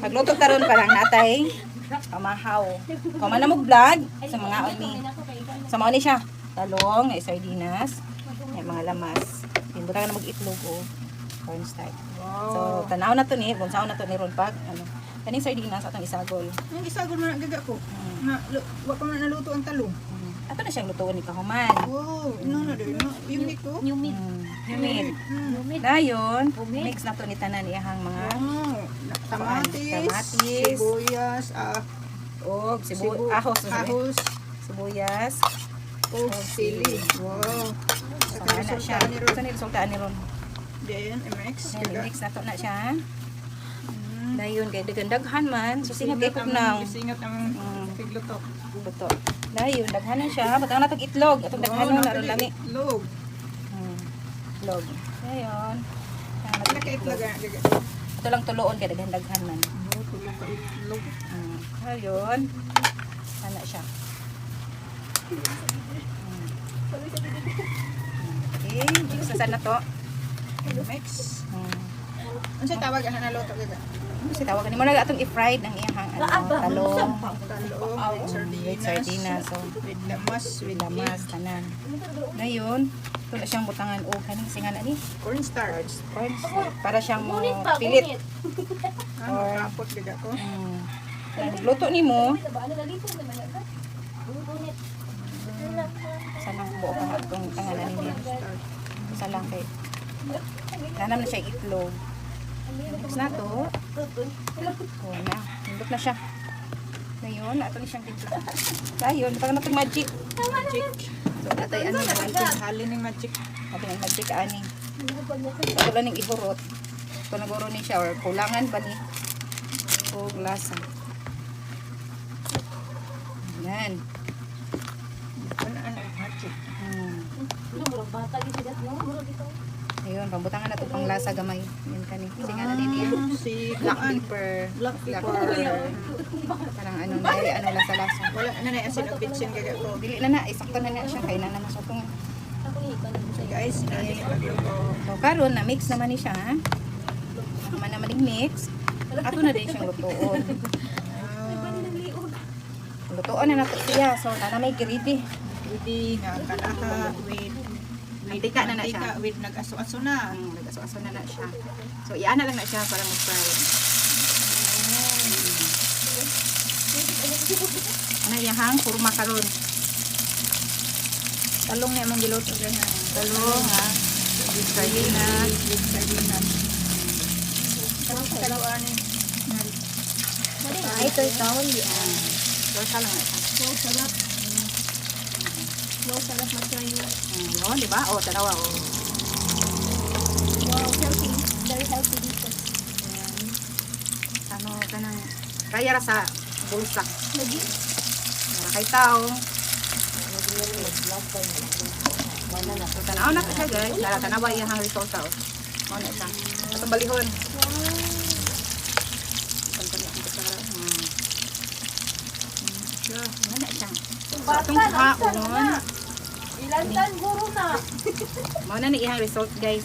Magluto taron pa lang natay. Pamahaw. Kung man na mo vlog sa mga oni. Sa mga ni siya. Talong, ay sardinas, ay mga lamas. Pinbutan ka na mag-itlog o cornstarch. So, tanaw na to ni, kung saan na to ni ron pag, ano, kaning sardinas atong isagol. Yung isagol mo na gaga ko. Wag ko na naluto ang talong. Ato na siyang lutuan ni Kahuman. Wow, ino na doon. Yung meat ko. New meat. Yung meat. Dayon, mix na to ni tanan iyahang mga Kamatis, sibuyas, og ahos, sibuyas, o sili. Wow. Saka na siya. Ito na resultaan ni ron. Then, i-mix. Mix na to na siya. Dayon kay daghan man. So singat kay kugnaw. Singat ang pigluto. Luto. Dayon daghanan siya. Batang na tag itlog. Atong daghanon na ron lami. Itlog. Itlog. Dayon. Naka-itlog. Ito lang tuloon kay daghan man. Tulog ka itlog. Dayon. Ana siya. Okay, mix na to. Mix. Ano siya tawag? Ano naluto gaga? Kasi tawagan ni mo na atong i-fried ng iyang talong. Talong, With sardinas. So, with lamas, with lamas, tanan. Ngayon, ito na siyang butangan o kaning singan ani cornstarch. para siyang mo pilit. Kapot gaga ko. Luto ni mo. Sanang buo ka itong tanganan niya. Isa lang kay nanam na siya itlog. Mix na to. O na. Nindot na siya. Ngayon, ato ni siyang timpla. Ngayon, parang natong magic. Magic. So, natay ano na lang. Halin ng magic. Ato ng magic ani. Ito lang yung ihurot. Ito naguro ni siya or kulangan pa ni. O lasa. Yan. Ano magic. Ayun, pambutangan na ito pang lasa gamay. Yan kani. Kasi nga na din yan. Si Black pepper. Black pepper. Parang ano na, ano lasa-lasa. Wala na na asin o bitsin gaga ko. Dili na na, isakto na na siya. Kaya na naman sa itong. Guys, nani magluto. So, karon na mix naman ni siya. Naman naman yung mix. Ato na din siyang lutoon. Lutoon na nato siya. So, na may gravy. Hindi nga kanaha with Mantika na siya. with nag-aso-aso na. Nag-aso-aso na siya. So, iyan na lang na siya para mag-fry. Ano iyahang puro makaron. Talong na mong giluto ganyan. Talong ha. With sardinas. With sardinas. Talong ni. Ito tawon di ah. Torta lang na siya. Wow, sarap. Wow, sarap mag-try mo. Oo, di ba? O, tanawa. O. Wow, healthy. Very healthy dito. Ano, kanang kaya ra sa bulsa. Lagi. Kay tao. So, tanaw na siya guys. Tanawa iyahang resulta. O. O, na siya. Atong balihon. Wala siya. So, atong kaon. Ilan tan guro na. Mao na ni iyang result guys.